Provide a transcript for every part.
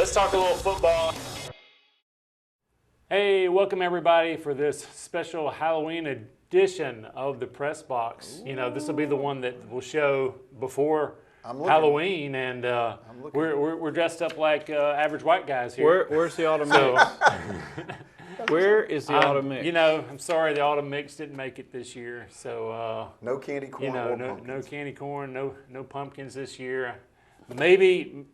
let's talk a little football. Hey, welcome everybody for this special Halloween edition of the Press Box. Ooh. You know, this will be the one that will show before Halloween, and we're dressed up like average white guys here. Where's the autumn mix? Where is the autumn mix? You know, I'm sorry the autumn mix didn't make it this year. So no candy corn. You know, no candy corn, no pumpkins this year. Maybe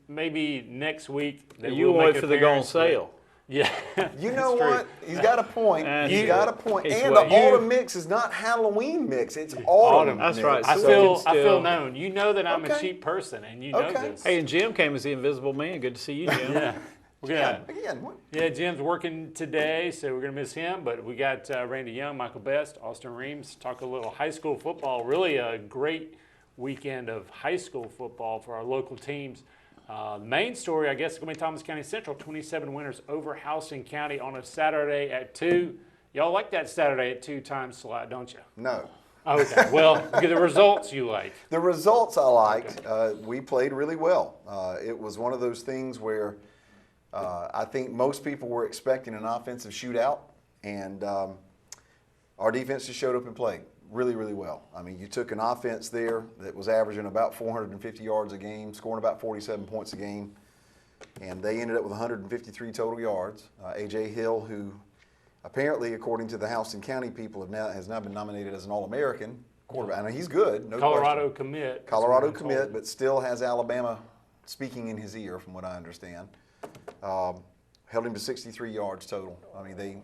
next week. You wait for the go on sale. Yeah. You know what? He's got a point. He's got a point. And the autumn mix is not Halloween mix. It's autumn. That's mix. right. I feel known. You know that I'm a cheap person, and you know this. Hey, and Jim came as the Invisible Man. Good to see you, Jim. Yeah, Jim's working today, so we're going to miss him. But we got Randy Young, Michael Best, Austin Reams, talk a little high school football. Really a great weekend of high school football for our local teams. The main story, I guess, is going to be Thomas County Central, 27 winners over Houston County on a Saturday at 2. Y'all like that Saturday at 2 time slot, don't you? No. Okay. Well, the results you like. The results I liked. Okay. We played really well. It was one of those things where I think most people were expecting an offensive shootout, and our defense just showed up and played really, really well. I mean, you took an offense there that was averaging about 450 yards a game, scoring about 47 points a game, and they ended up with 153 total yards. A.J. Hill, who apparently, according to the Houston County people, has now been nominated as an All-American quarterback. I mean, he's good. No Colorado question. commit. Colorado commit, but still has Alabama speaking in his ear, from what I understand. Held him to 63 yards total. I mean,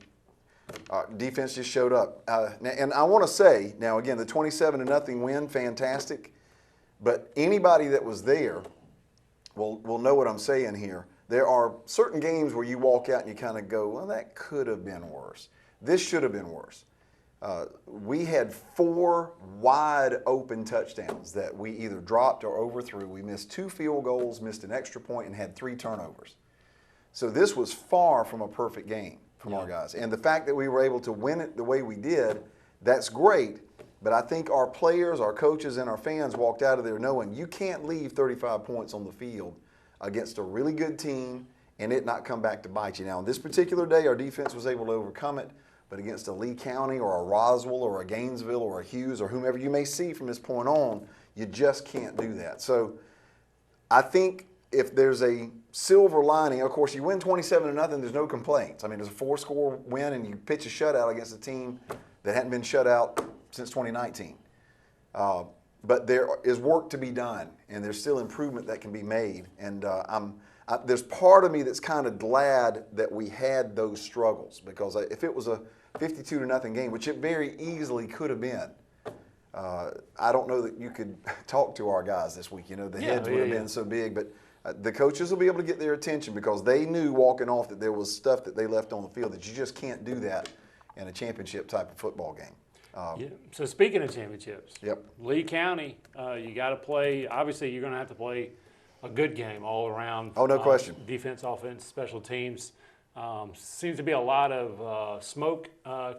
defense just showed up. And I want to say, now again, the 27-0 win, fantastic. But anybody that was there will know what I'm saying here. There are certain games where you walk out and you kind of go, well, that could have been worse. This should have been worse. We had 4 wide open touchdowns that we either dropped or overthrew. We missed 2 field goals, missed an extra point, and had 3 turnovers. So this was far from a perfect game from our guys. And the fact that we were able to win it the way we did, that's great. But I think our players, our coaches, and our fans walked out of there knowing you can't leave 35 points on the field against a really good team and it not come back to bite you. Now, on this particular day, our defense was able to overcome it. But against a Lee County or a Roswell or a Gainesville or a Hughes or whomever you may see from this point on, you just can't do that. So I think if there's a silver lining, of course, you win 27-0, there's no complaints. I mean, there's a 4-score win, and you pitch a shutout against a team that hadn't been shut out since 2019. But there is work to be done, and there's still improvement that can be made. And there's part of me that's kind of glad that we had those struggles, because if it was a 52-0 game, which it very easily could have been, I don't know that you could talk to our guys this week. You know, the heads would have been so big, but the coaches will be able to get their attention because they knew walking off that there was stuff that they left on the field that you just can't do that in a championship type of football game. So speaking of championships, yep. Lee County, you got to play. Obviously, you're going to have to play a good game all around. Oh, no question. Defense, offense, special teams. Seems to be a lot of smoke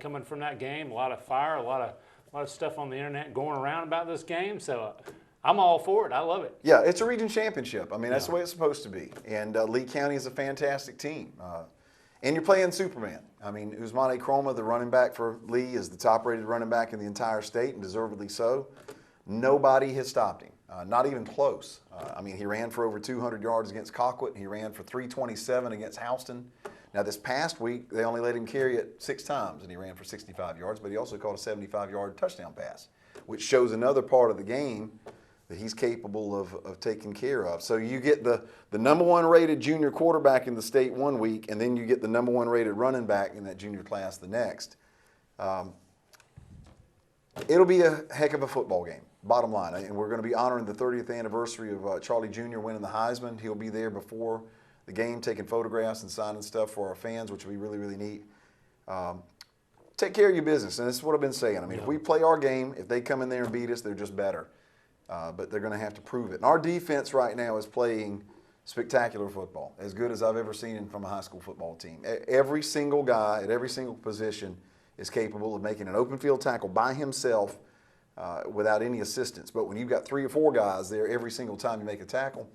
coming from that game. A lot of fire. A lot of stuff on the internet going around about this game. So. I'm all for it. I love it. Yeah, it's a region championship. I mean, that's the way it's supposed to be. And Lee County is a fantastic team. And you're playing Superman. I mean, Usmane Chroma, the running back for Lee, is the top-rated running back in the entire state, and deservedly so. Nobody has stopped him, not even close. I mean, he ran for over 200 yards against Colquitt. He ran for 327 against Houston. Now, this past week, they only let him carry it 6 times, and he ran for 65 yards, but he also caught a 75-yard touchdown pass, which shows another part of the game that he's capable of taking care of. So you get the number 1 rated junior quarterback in the state one week, and then you get the number 1 rated running back in that junior class the next. It'll be a heck of a football game, bottom line. And we're going to be honoring the 30th anniversary of Charlie Jr. winning the Heisman. He'll be there before the game taking photographs and signing stuff for our fans, which will be really, really neat. Take care of your business, and this is what I've been saying. I mean, if we play our game, if they come in there and beat us, they're just better. But they're going to have to prove it. And our defense right now is playing spectacular football, as good as I've ever seen it from a high school football team. Every single guy at every single position is capable of making an open field tackle by himself without any assistance. But when you've got 3 or 4 guys there every single time you make a tackle,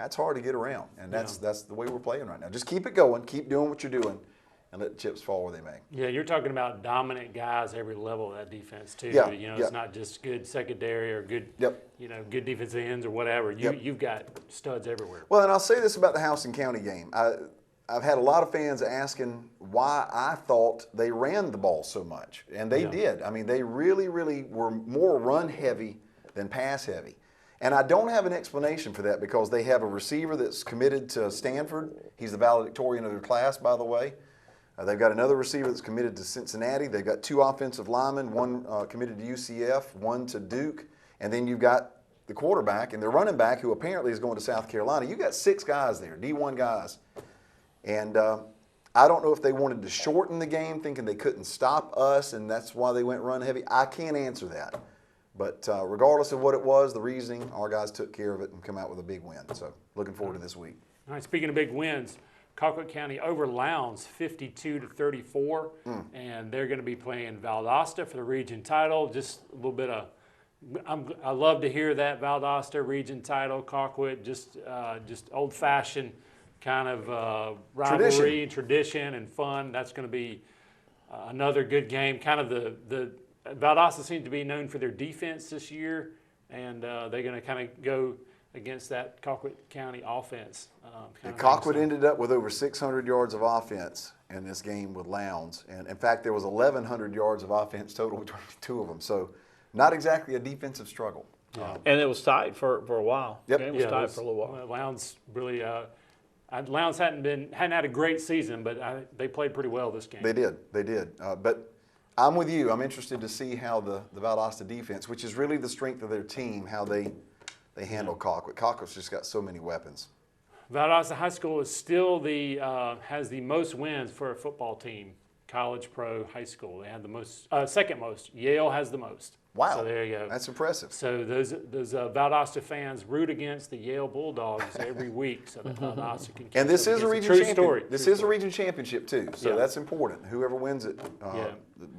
that's hard to get around, and that's the way we're playing right now. Just keep it going, keep doing what you're doing, and let the chips fall where they may. Yeah, you're talking about dominant guys every level of that defense too. Yeah, It's not just good secondary or good, good defensive ends or whatever. You've got studs everywhere. Well, and I'll say this about the Houston County game. I've had a lot of fans asking why I thought they ran the ball so much, and they did. I mean, they really, really were more run heavy than pass heavy. And I don't have an explanation for that because they have a receiver that's committed to Stanford. He's the valedictorian of their class, by the way. They've got another receiver that's committed to Cincinnati. They've got 2 offensive linemen, one committed to UCF, one to Duke. And then you've got the quarterback and the running back who apparently is going to South Carolina. You've got 6 guys there, D1 guys. And I don't know if they wanted to shorten the game thinking they couldn't stop us and that's why they went run heavy. I can't answer that. But regardless of what it was, the reasoning, our guys took care of it and come out with a big win. So looking forward to this week. All right, speaking of big wins, Colquitt County over Lowndes 52-34, and they're going to be playing Valdosta for the region title. Just a little bit of, I love to hear that Valdosta region title. Colquitt, just old-fashioned kind of rivalry, tradition, and fun. That's going to be another good game. Kind of the Valdosta seems to be known for their defense this year, and they're going to kind of go against that Colquitt County offense. Colquitt ended up with over 600 yards of offense in this game with Lowndes. And in fact, there was 1,100 yards of offense total between the 2 of them. So not exactly a defensive struggle. And it was tight for a while. Yep. It was tight for a little while. Lowndes really, Lowndes hadn't had a great season, but they played pretty well this game. They did. But I'm with you. I'm interested to see how the Valdosta defense, which is really the strength of their team, how they handle Colquitt. Colquitt's just got so many weapons. Valdosta High School is still has the most wins for a football team, college, pro, high school. They have the most, second most. Yale has the most. Wow. So there you go. That's impressive. So those Valdosta fans root against the Yale Bulldogs every week so that Valdosta can. And this is a region championship. This is a story. region championship too, so that's important. Whoever wins it,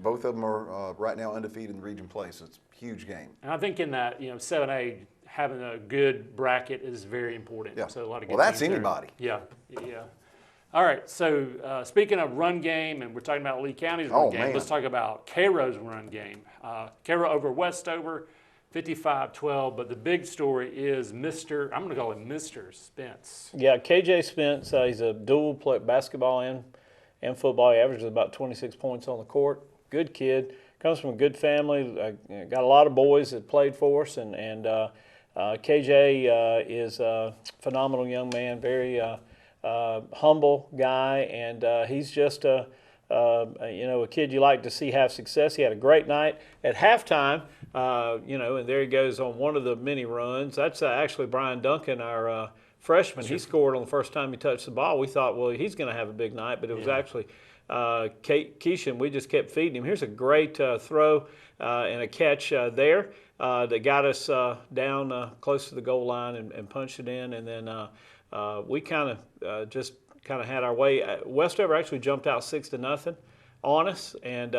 both of them are right now undefeated in region play, so it's a huge game. And I think in that 7A, having a good bracket is very important. Yeah. So a lot of good that's teams anybody. There. Yeah. All right. So speaking of run game, and we're talking about Lee County's run game. Man. Let's talk about Cairo's run game. Cairo over Westover, 55-12. But the big story is I'm going to call him Mr. Spence. Yeah, KJ Spence. He's a dual play basketball and football. He averages about 26 points on the court. Good kid. Comes from a good family. Got a lot of boys that played for us, and KJ is a phenomenal young man, very humble guy, and he's just a kid you like to see have success. He had a great night at halftime, and there he goes on one of the many runs. That's actually Brian Duncan, our freshman. He scored on the first time he touched the ball. We thought, well, he's going to have a big night, but it was actually Keishan. We just kept feeding him. Here's a great throw and a catch there that got us down close to the goal line and punched it in, and then we kind of just had our way. Westover actually jumped out 6-0 on us, and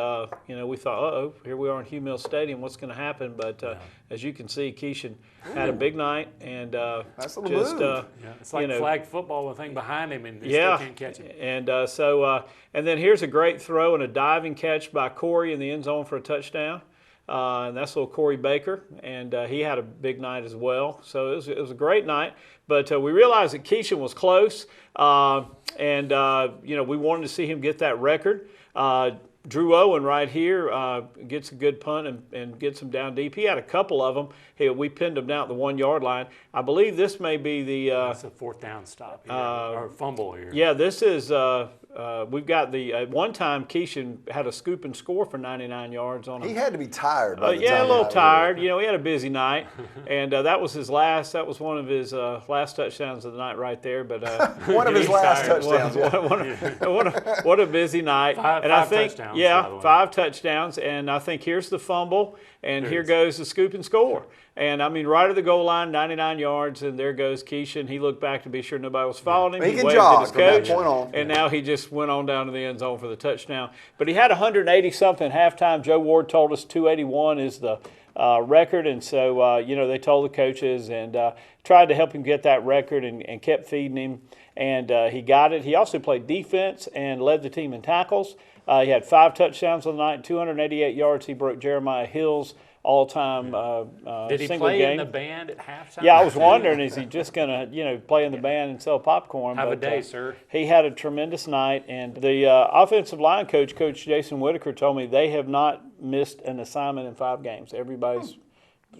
we thought, here we are in Hugh Mill Stadium. What's going to happen? But as you can see, Keishan had a big night, and that's a little move. It's like flag football, the thing behind him, and they still can't catch him. And and then here's a great throw and a diving catch by Corey in the end zone for a touchdown. And that's little Corey Baker, and he had a big night as well. So it was a great night. But we realized that Keishan was close, and we wanted to see him get that record. Drew Owen right here gets a good punt and gets him down deep. He had a couple of them. We pinned him down at the 1-yard line. I believe this may be the that's a 4th down stop here, or fumble here. Yeah, this is we've got the one time Keishan had a scoop and score for 99 yards on him. He had to be tired by the time. Yeah, a little tired. He had a busy night, and that was his last. That was one of his last touchdowns of the night right there. But one of his last touchdowns. What a busy night. Five touchdowns. Yeah, 5 touchdowns, and I think here's the fumble, and here goes the scoop and score. And, I mean, right at the goal line, 99 yards, and there goes Keishan. He looked back to be sure nobody was following him. He can waved jog at his from that coach, point on. and now he just went on down to the end zone for the touchdown. But he had 180-something halftime. Joe Ward told us 281 is the record, and so they told the coaches and tried to help him get that record and kept feeding him, and he got it. He also played defense and led the team in tackles. He had 5 touchdowns on the night, 288 yards. He broke Jeremiah Hill's all-time Did he single play game. in the band at halftime? Yeah, I was wondering, is he just going to, play in the band and sell popcorn? Have a day, sir. He had a tremendous night, and the offensive line coach, Coach Jason Whitaker, told me they have not missed an assignment in 5 games. Everybody's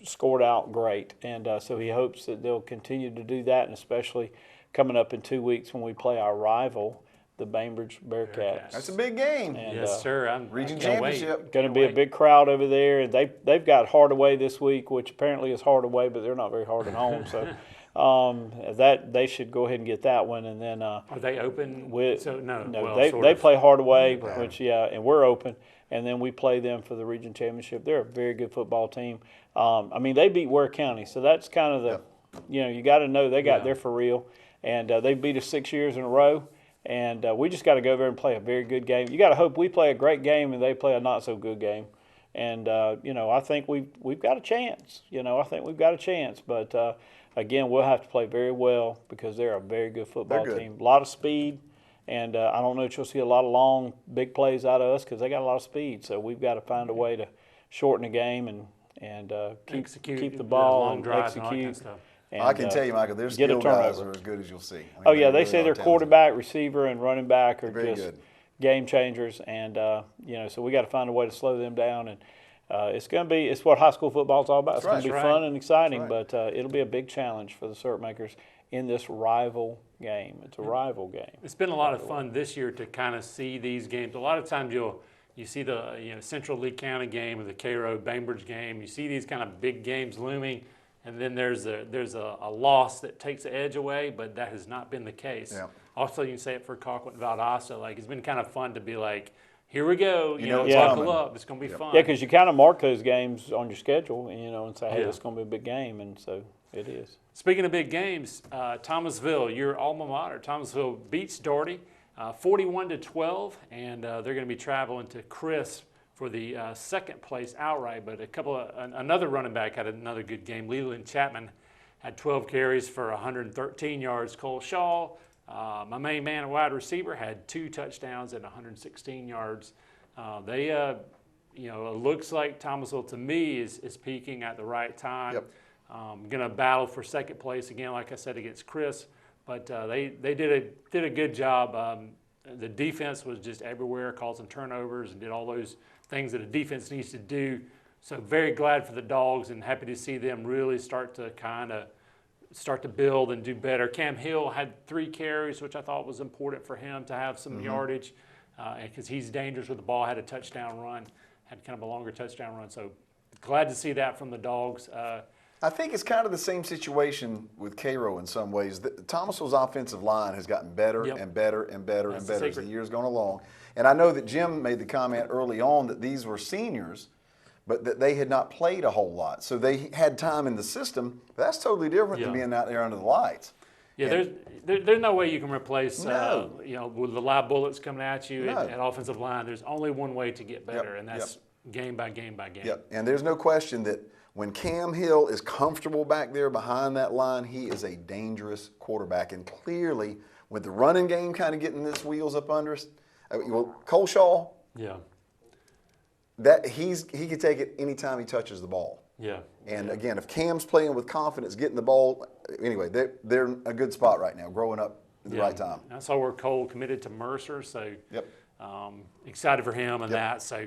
scored out great, and so he hopes that they'll continue to do that, and especially coming up in 2 weeks when we play our rival, the Bainbridge Bearcats. That's a big game. And, Yes, sir. Region I can't wait. championship. Going to be a big crowd over there, and they've got Hardaway this week, which apparently is Hardaway, but they're not very hard at home. So that they should go ahead and get that one, and then Are they open? no, Well, they play Hardaway, which and we're open, and then we play them for the region championship. They're a very good football team. They beat Ware County, so that's kind of you got to know they're for real, and they beat us 6 years in a row. And we just got to go there and play a very good game. You got to hope we play a great game and they play a not so good game. And I think we've got a chance. I think we've got a chance. But again, we'll have to play very well because they're a very good football team. A lot of speed, and I don't know that you'll see a lot of long, big plays out of us because they got a lot of speed. So we've got to find a way to shorten the game and keep the ball long and drives and all that kind execute. of stuff. And I can tell you, Michael, their skill guys are as good as you'll see. They say their quarterback, receiver, and running back are very just good. Game changers, and so we got to find a way to slow them down. And it's what high school football is all about. It's going to be fun and exciting, but it'll be a big challenge for the cert makers in this rival game. It's a rival game. It's been a lot of fun this year to kind of see these games. A lot of times you see the Central Lee County game or the Cairo Bainbridge game. You see these kind of big games looming. And then there's a loss that takes the edge away, but that has not been the case. Yeah. Also, you can say it for Colquitt and Valdosta. Like, it's been kind of fun to be like, here we go, it's buckle coming. up, it's going to be fun. Yeah, because you kind of mark those games on your schedule, and say, hey, it's going to be a big game, and so it is. Speaking of big games, Thomasville, your alma mater, Thomasville beats Doherty 41-12, and they're going to be traveling to Crisp for the second place outright, but another running back had another good game. Leland Chapman had 12 carries for 113 yards. Cole Shaw, my main man, a wide receiver, had 2 touchdowns and 116 yards. It looks like Thomasville to me is peaking at the right time. Yep. Going to battle for second place again, like I said, against Chris, but they did a good job. The defense was just everywhere, causing turnovers and did all those things that a defense needs to do. So very glad for the Dogs and happy to see them really start to build and do better. Cam Hill had 3 carries, which I thought was important for him to have some yardage because he's dangerous with the ball, had a touchdown run, had kind of a longer touchdown run. So glad to see that from the Dogs. I think it's kind of the same situation with Cairo in some ways. Thomasville's offensive line has gotten better and better and better and better as the years gone along. And I know that Jim made the comment early on that these were seniors, but that they had not played a whole lot. So they had time in the system. But that's totally different than being out there under the lights. Yeah, there's no way you can replace, with the live bullets coming at you at offensive line. There's only one way to get better, and that's game by game by game. Yep, and there's no question that when Cam Hill is comfortable back there behind that line, he is a dangerous quarterback. And clearly, with the running game kind of getting his wheels up under us, Cole Shaw, he can take it anytime he touches the ball. Yeah. And again, if Cam's playing with confidence, getting the ball, anyway, they're in a good spot right now, growing up at the right time. I saw where Cole committed to Mercer, so excited for him and that. So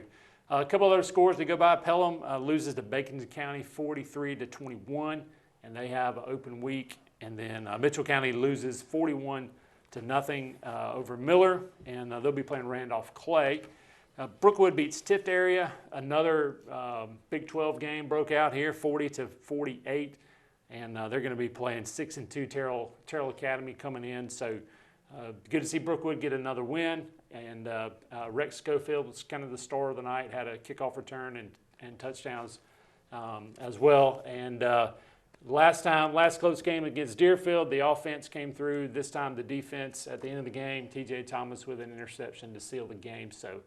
a couple other scores to go by. Pelham loses to Bacon County 43-21, and they have an open week. And then Mitchell County loses 41-0 over Miller, and they'll be playing Randolph Clay. Brookwood beats Tift Area. Another Big 12 game broke out here, 40-48, and they're going to be playing 6-2 Terrell Academy coming in. So good to see Brookwood get another win. And Rex Schofield was kind of the star of the night, had a kickoff return and touchdowns as well. And last close game against Deerfield, the offense came through. This time the defense at the end of the game, T.J. Thomas with an interception to seal the game. So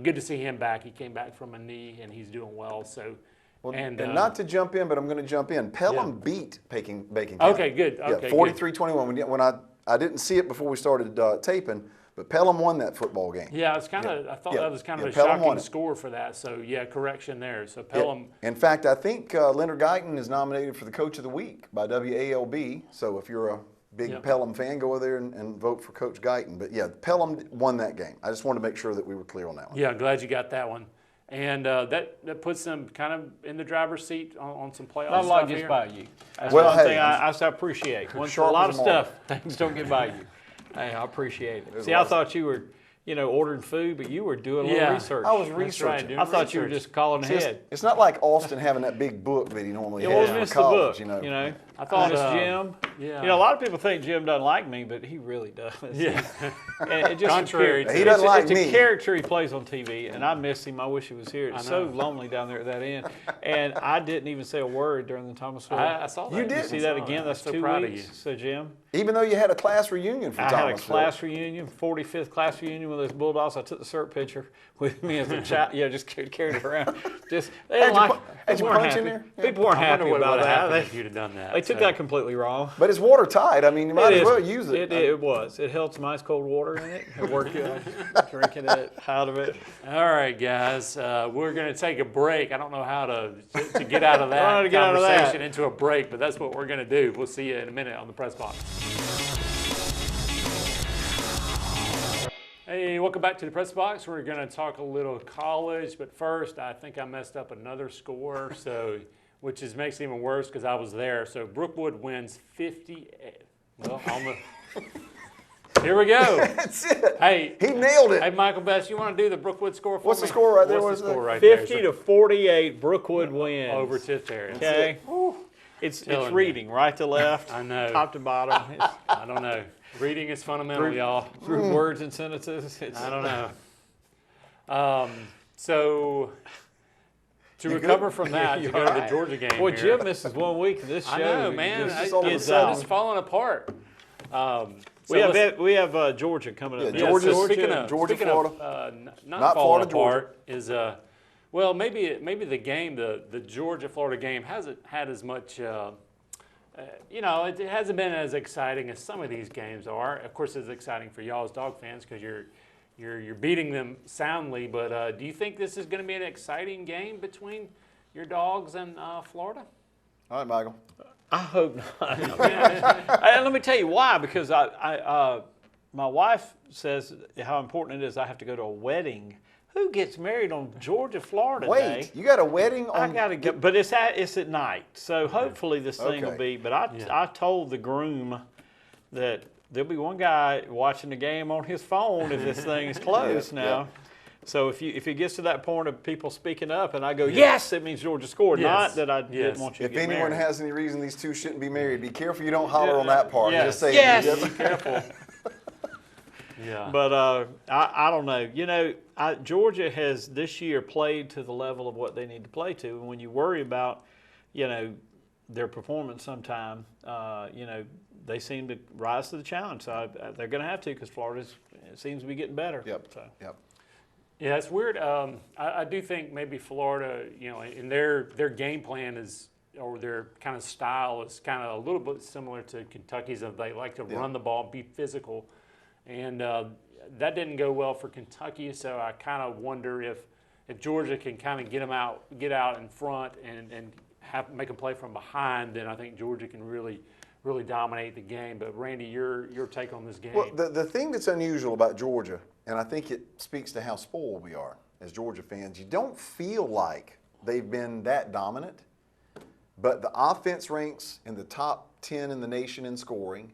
good to see him back. He came back from a knee, and he's doing well. So Well, and not to jump in, but I'm going to jump in. Pelham beat Bacon County. Okay, good. Okay, yeah, 43-21. When I didn't see it before we started taping, but Pelham won that football game. Yeah, it's kind of. I thought that was kind of a Pelham won shocking it. score for that. So yeah, correction there. So Yeah. Pelham. In fact, I think Leonard Guyton is nominated for the Coach of the Week by WALB. So if you're a big Pelham fan, go over there and vote for Coach Guyton. But yeah, Pelham won that game. I just wanted to make sure that we were clear on that one. Yeah, glad you got that one. And that puts them kind of in the driver's seat on some playoff Not stuff like just here. by you. That's Well, one hey, thing I appreciate. Once a sharp lot as of a mark. stuff, things don't get by you. Hey, I appreciate it. There's See, a I lot of- thought you were, ordering food, but you were doing a little research. I was That's researching. right, doing I thought you were research. just calling See, ahead. it's not like Austin having that big book that he normally It has wasn't for just the college, book, you know. I thought thought, Jim. yeah. A lot of people think Jim doesn't like me, but he really does. Yeah. And it just Contrary to- He doesn't like it's me. a character he plays on TV, and I miss him. I wish he was here. It's I so know. lonely down there at that end. And I didn't even say a word during the Thomasville. I saw that. You did? See I that saw again? That's I'm so 2 proud of weeks. you. So, Jim, Even though you had a class reunion for I had a Thomasville. class reunion, 45th class reunion with those Bulldogs. I took the cert picture with me as a child. Yeah, just carried it around. Just they didn't like. had you People weren't punch in happy. there? Yeah. People weren't I happy wonder what about would have that. happened They, if you'd have done that. they took so. that completely wrong. But it's watertight. I mean, you might It as is. well use it. It was. It held some ice cold water in it. It worked good. Drinking it out of it. All right, guys, we're going to take a break. I don't know how to get out of I don't know how that to get out of that. conversation into a break, but that's what we're going to do. We'll see you in a minute on the press box. Hey, welcome back to the press box. We're going to talk a little college, but first, I think I messed up another score, which makes it even worse because I was there. So Brookwood wins 58. Well, here we go. That's it. Hey, He nailed it. Hey, Michael Best, you want to do the Brookwood score for What's me? the score right there? What's the What is score it? right there? 50 to 48, Brookwood wins. Over Tiff Terry. Okay. It's Telling reading right to left, I know. top to bottom. It's I don't know. Reading is fundamental, y'all. through words and sentences. It's, I don't know. So to You recover good? from that, to You're go to the right. Georgia game Boy, here. Jim misses 1 week of this show. I know, man. It's I- just all of a It's sudden. just falling apart. So We have Georgia coming up. Yeah, next. Georgia- speaking of Georgia, speaking of, Florida. not Florida, falling Georgia. apart is well maybe the game the Georgia Florida game hasn't had as much it hasn't been as exciting as some of these games are. Of course, it's exciting for y'all as dog fans because you're beating them soundly. But do you think this is going to be an exciting game between your dogs and Florida? All right, Michael. I hope not. And let me tell you why. Because my wife says how important it is. I have to go to a wedding. Who gets married on Georgia Florida Wait, Day? you got a wedding I on? gotta go, but it's at night, so hopefully this thing will Okay. be. But I told the groom that there'll be one guy watching the game on his phone if this thing is close Yeah, now. yeah. So if it gets to that point of people speaking up and I go, yes, it means Georgia scored. Yes. Not that I Yes. didn't want you If to get anyone married. has any reason these two shouldn't be married, be careful you don't holler on that part. Yes. Just say Yes. Yep. Be careful. Yeah. But I don't know. Georgia has this year played to the level of what they need to play to. And when you worry about, their performance sometime, they seem to rise to the challenge. So they're going to have to because Florida seems to be getting better. Yep. So. Yep. Yeah, it's weird. I do think maybe Florida, in their game plan or their kind of style is kind of a little bit similar to Kentucky's. They like to run the ball, be physical, and that didn't go well for Kentucky. So I kind of wonder if Georgia can kind of get out in front and make a play from behind, then I think Georgia can really dominate the game. But Randy, your take on this game? Well, the thing that's unusual about Georgia, and I think it speaks to how spoiled we are as Georgia fans, you don't feel like they've been that dominant, but the offense ranks in the top 10 in the nation in scoring.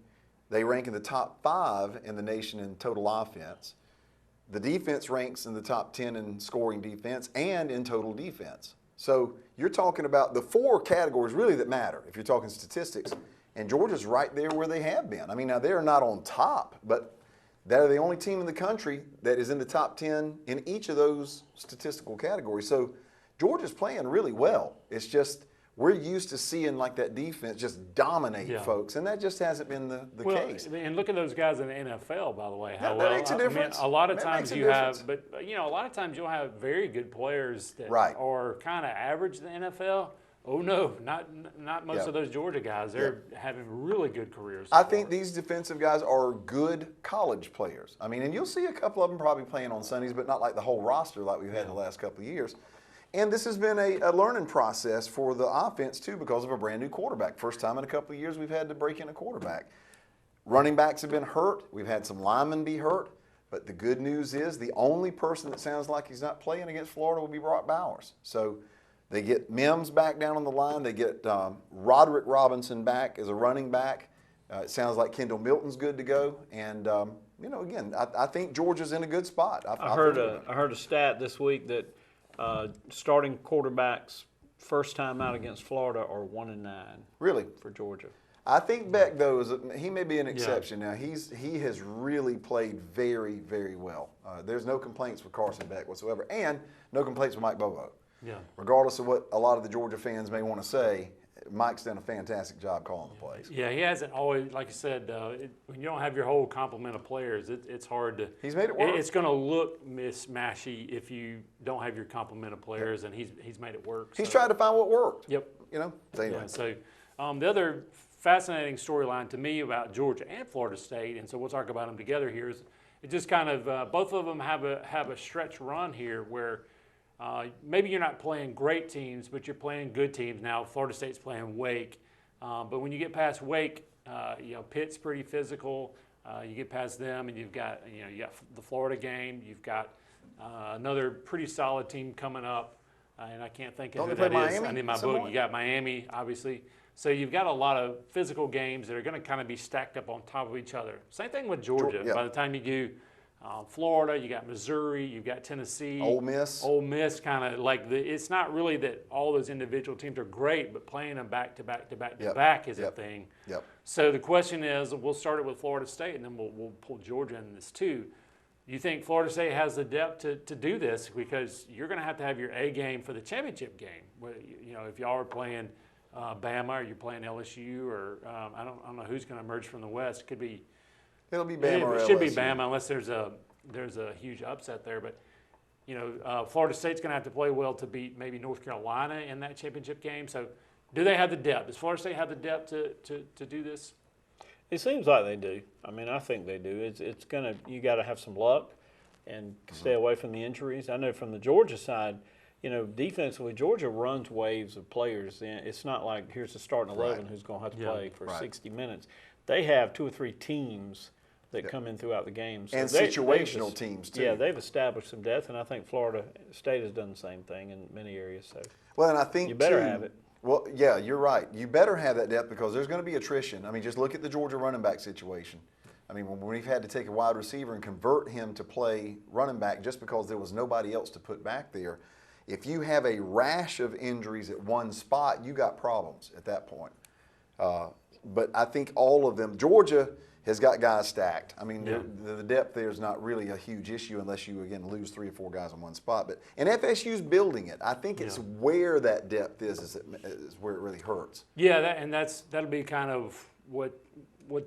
They rank in the top 5 in the nation in total offense. The defense ranks in the top 10 in scoring defense and in total defense. So you're talking about the 4 categories really that matter if you're talking statistics, and Georgia's right there where they have been. I mean, now they're not on top, but they're the only team in the country that is in the top 10 in each of those statistical categories. So Georgia's playing really well. It's just we're used to seeing like that defense just dominate folks, and that just hasn't been the case. And look at those guys in the NFL, by the way. How that makes a difference. A lot of That times makes a you difference. have, but a lot of times you'll have very good players that Right. are kind of average in the NFL. Oh no, not most of those Georgia guys. They're having really good careers. I think these defensive guys are good college players. I mean, and you'll see a couple of them probably playing on Sundays, but not like the whole roster like we've had the last couple of years. And this has been a learning process for the offense, too, because of a brand new quarterback. First time in a couple of years we've had to break in a quarterback. Running backs have been hurt. We've had some linemen be hurt. But the good news is the only person that sounds like he's not playing against Florida will be Brock Bowers. So they get Mims back down on the line. They get Roderick Robinson back as a running back. It sounds like Kendall Milton's good to go. And, again, I think Georgia's in a good spot. I heard a stat this week that starting quarterbacks first time out against Florida are 1-9. Really? For Georgia. I think Beck, though, he may be an exception. Now, he has really played very, very well. There's no complaints with Carson Beck whatsoever, and no complaints with Mike Bobo. Yeah. Regardless of what a lot of the Georgia fans may want to say, Mike's done a fantastic job calling the plays. Yeah, he hasn't always, like you said, when you don't have your whole complement of players, it's hard to. He's made it work. It's going to look mismatchy if you don't have your complement of players, and he's made it work. He's tried to find what worked. Yep. So anyway. Yeah, so the other fascinating storyline to me about Georgia and Florida State, and so we'll talk about them together here, is it just kind of both of them have a stretch run here where maybe you're not playing great teams, but you're playing good teams. Now Florida State's playing Wake, but when you get past Wake, Pitt's pretty physical. You get past them, and you got the Florida game. You've got another pretty solid team coming up, and I can't think of who that is. I need my book. You got Miami, obviously. So you've got a lot of physical games that are going to kind of be stacked up on top of each other. Same thing with Georgia. By the time you do Florida, you got Missouri, you've got Tennessee. Ole Miss kind of like it's not really that all those individual teams are great, but playing them back to back to back to back is a thing. Yep. So the question is, we'll start it with Florida State, and then we'll pull Georgia in this too. You think Florida State has the depth to do this? Because you're going to have your A game for the championship game. If y'all are playing Bama, or you're playing LSU, or I don't know who's going to emerge from the West. It could be. It'll be Bama or LSU. It should be Bama unless there's a huge upset there. But Florida State's going to have to play well to beat maybe North Carolina in that championship game. So, do they have the depth? Does Florida State have the depth to do this? It seems like they do. I mean, I think they do. You got to have some luck and stay away from the injuries. I know from the Georgia side, defensively, Georgia runs waves of players. It's not like here's the starting 11 who's going to have to play for 60 minutes. They have 2 or 3 teams that come in throughout the game. So and situational teams, too. Yeah, they've established some depth, and I think Florida State has done the same thing in many areres. So, well, and I think, you better have it. Well, yeah, you're right. You better have that depth because there's going to be attrition. I mean, just look at the Georgia running back situation. I mean, when we've had to take a wide receiver and convert him to play running back just because there was nobody else to put back there, if you have a rash of injuries at one spot, you got problems at that point. But I think all of them, Georgia has got guys stacked. I mean, the depth there is not really a huge issue unless you, again, lose 3 or 4 guys in one spot. And FSU's building it. I think it's where that depth is where it really hurts. Yeah, that'll be kind of what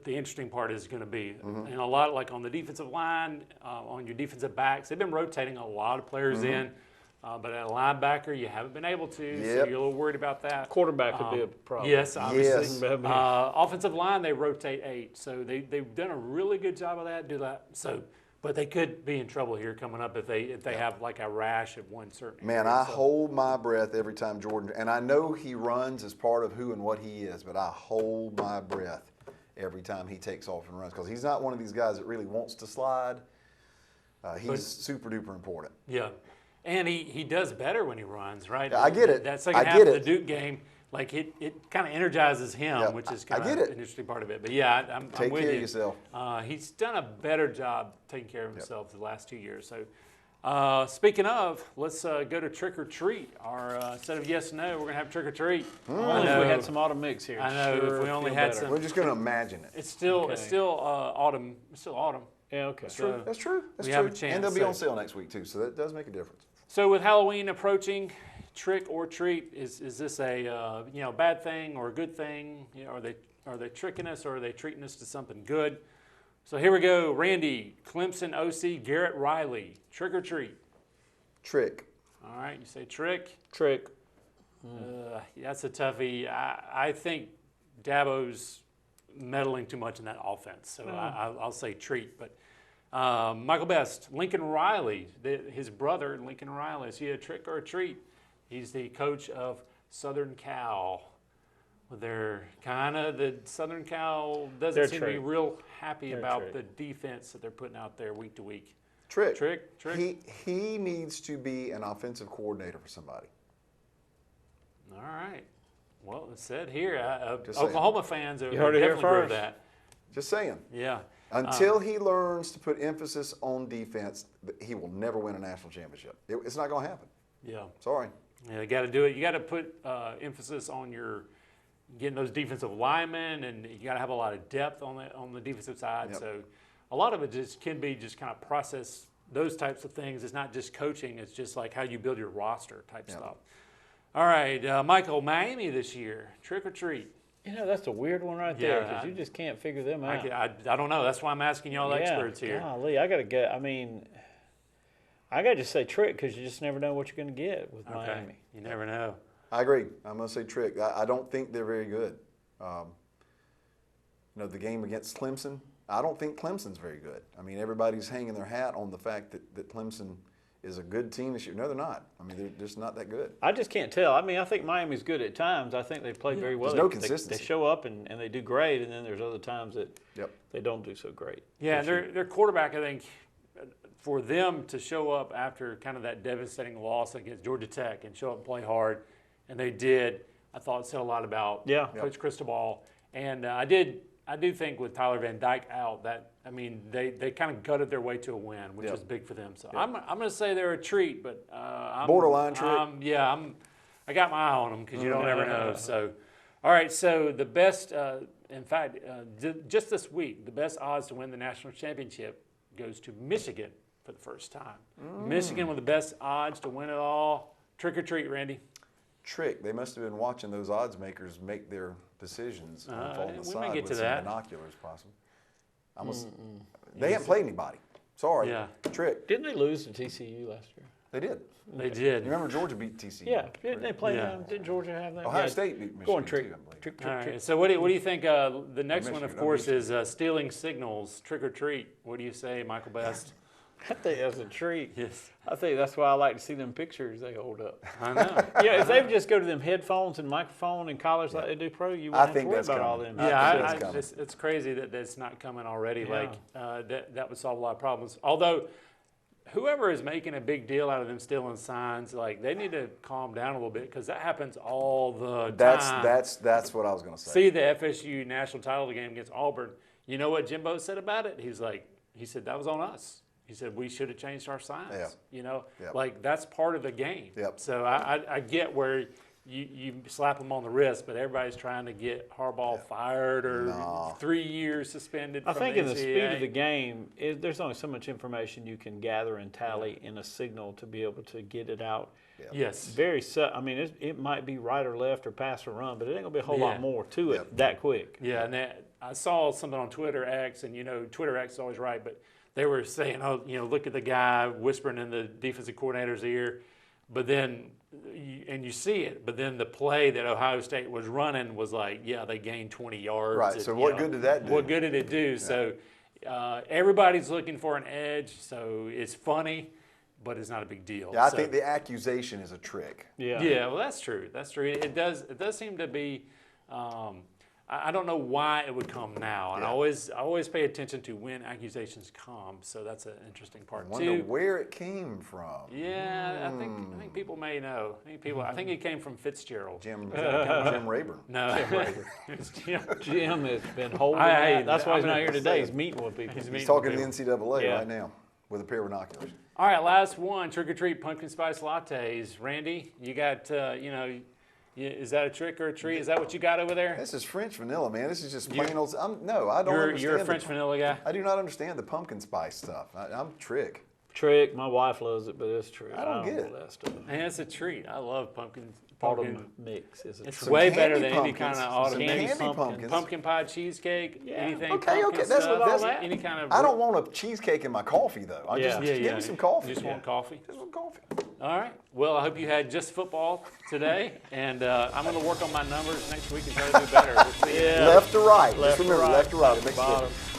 the interesting part is going to be. And a lot, like on the defensive line, on your defensive backs, they've been rotating a lot of players in. But at a linebacker, you haven't been able to, so you're a little worried about that. Quarterback could be a problem. Yes, obviously. Yes. Offensive line, they rotate 8, so they've done a really good job of that. But they could be in trouble here coming up if they have like a rash at one certain. Man, I hold my breath every time Jordan, and I know he runs as part of who and what he is, but I hold my breath every time he takes off and runs because he's not one of these guys that really wants to slide. He's super duper important. Yeah. And he does better when he runs, right? Yeah, I get it. That second half of the Duke game, like it kind of energizes him, which is kind of an interesting part of it. But yeah, I'm with you. Take care of yourself. He's done a better job taking care of himself the last 2 years. So speaking of, let's go to trick or treat. Instead of yes and no, we're gonna have trick or treat. Only if we had some autumn mix here. I know if we only had some. We're just gonna imagine it. It's still autumn. It's still autumn. Yeah, okay. That's true. We have a chance. And they'll be on sale next week too, so that does make a difference. So with Halloween approaching, trick or treat? Is this a bad thing or a good thing? Are they tricking us or are they treating us to something good? So here we go. Randy, Clemson OC Garrett Riley, trick or treat? Trick. All right, you say trick. Trick. That's a toughie. I think Dabo's meddling too much in that offense, so I'll say treat. But Michael Best, Lincoln Riley, his brother Lincoln Riley, is he a trick or a treat? He's the coach of Southern Cal. The Southern Cal doesn't seem to be real happy about the defense that they're putting out there week to week. Trick. He needs to be an offensive coordinator for somebody. All right. Well, it's said here. Just Oklahoma fans are You heard it here definitely aware of first. that. Just saying. Yeah. Until he learns to put emphasis on defense, he will never win a national championship. It's not going to happen. Yeah. Sorry. Yeah, you got to do it. You got to put emphasis on your getting those defensive linemen, and you got to have a lot of depth on the defensive side. Yep. So a lot of it can be just kind of process those types of things. It's not just coaching. It's just like how you build your roster type stuff. All right, Michael, Miami this year, trick or treat? That's a weird one right there because you just can't figure them out. I don't know. That's why I'm asking y'all experts here. Golly, I got to get. I got to just say trick because you just never know what you're going to get with Miami. You never know. I agree. I'm going to say trick. I don't think they're very good. The game against Clemson, I don't think Clemson's very good. Everybody's hanging their hat on the fact that Clemson is a good team this year. No, they're not. They're just not that good. I just can't tell. I think Miami's good at times. I think they play very well. There's no consistency. They show up and they do great, and then there's other times that they don't do so great. Yeah, their quarterback, I think, for them to show up after kind of that devastating loss against Georgia Tech and show up and play hard, and they did, I thought it said a lot about Coach Cristobal. And I do think with Tyler Van Dyke out that they kind of gutted their way to a win, which was big for them. So I'm going to say they're a treat, but borderline treat. I got my eye on them because you don't ever know. So, all right. So the best, in fact, just this week, the best odds to win the national championship goes to Michigan for the first time. Michigan with the best odds to win it all. Trick or treat, Randy? Trick. They must have been watching those odds makers make their decisions on the side get to with that. some binoculars, possibly. They haven't played anybody. Sorry. Yeah. Trick. Didn't they lose to TCU last year? They did. They did. You remember Georgia beat TCU? Yeah. Didn't they play them? Didn't Georgia have that? Ohio State beat Michigan. Go on, trick. Too, I believe. Trick. All right. So what do you think? The next one, of course, is stealing signals. Trick or treat. What do you say, Michael Best? I think that's a treat. Yes. I think that's why I like to see them pictures they hold up. I know. If they would just go to them headphones and microphone in college like they do pro, you wouldn't have to worry about all them. Yeah, it's crazy that that's not coming already. Yeah. That would solve a lot of problems. Although, whoever is making a big deal out of them stealing signs, they need to calm down a little bit because that happens all the time. That's what I was going to say. See the FSU national title game against Auburn. You know what Jimbo said about it? He said that was on us. He said we should have changed our signs. Yeah. That's part of the game. Yep. So I get where you slap them on the wrist, but everybody's trying to get Harbaugh fired or 3 years suspended. I think in the NCAA. speed of the game, there's only so much information you can gather and tally in a signal to be able to get it out. Yeah. Yes. It might be right or left or pass or run, but it ain't gonna be a whole lot more to it that quick. Yeah, and I saw something on Twitter X, and Twitter X is always right, but they were saying, look at the guy whispering in the defensive coordinator's ear, but then, you see it, but then the play that Ohio State was running was they gained 20 yards. Right, so what good did that do? What good did it do? Yeah. So everybody's looking for an edge, so it's funny, but it's not a big deal. Yeah, I think the accusation is a trick. Yeah. Yeah, well, that's true. That's true. It does seem to be. I don't know why it would come now, and I always pay attention to when accusations come. So that's an interesting part I wonder where it came from. Yeah, I think people may know. I think it came from Fitzgerald. Jim Rayburn. No, Jim has been holding that. That's why he's not here today. He's meeting with people. He's talking to the NCAA right now with a pair of binoculars. All right, last one. Trick or treat pumpkin spice lattes. Randy, you got is that a trick or a treat? Is that what you got over there? This is French vanilla, man. This is just plain old. I don't understand. You're a French vanilla guy? I do not understand the pumpkin spice stuff. I'm trick. Trick. My wife loves it, but it's Trick. I don't get know it. that stuff. Man, it's a treat. I love pumpkin. Autumn mix is a It's treat. way candy better than any pumpkins. kind of Some autumn candy mix. pumpkins. Pumpkin pie cheesecake, Yeah. anything Okay, pumpkin that's stuff, what- any kind of. I don't want a cheesecake in my coffee though. I Yeah. just give me some coffee. You just want coffee. Just want coffee. All right. Well, I hope you had just football today, and I'm going to work on my numbers next week and try to do better. We'll see. Yeah. Left to right. Left Just remember, to right, left to right. It top to makes a bottom. difference.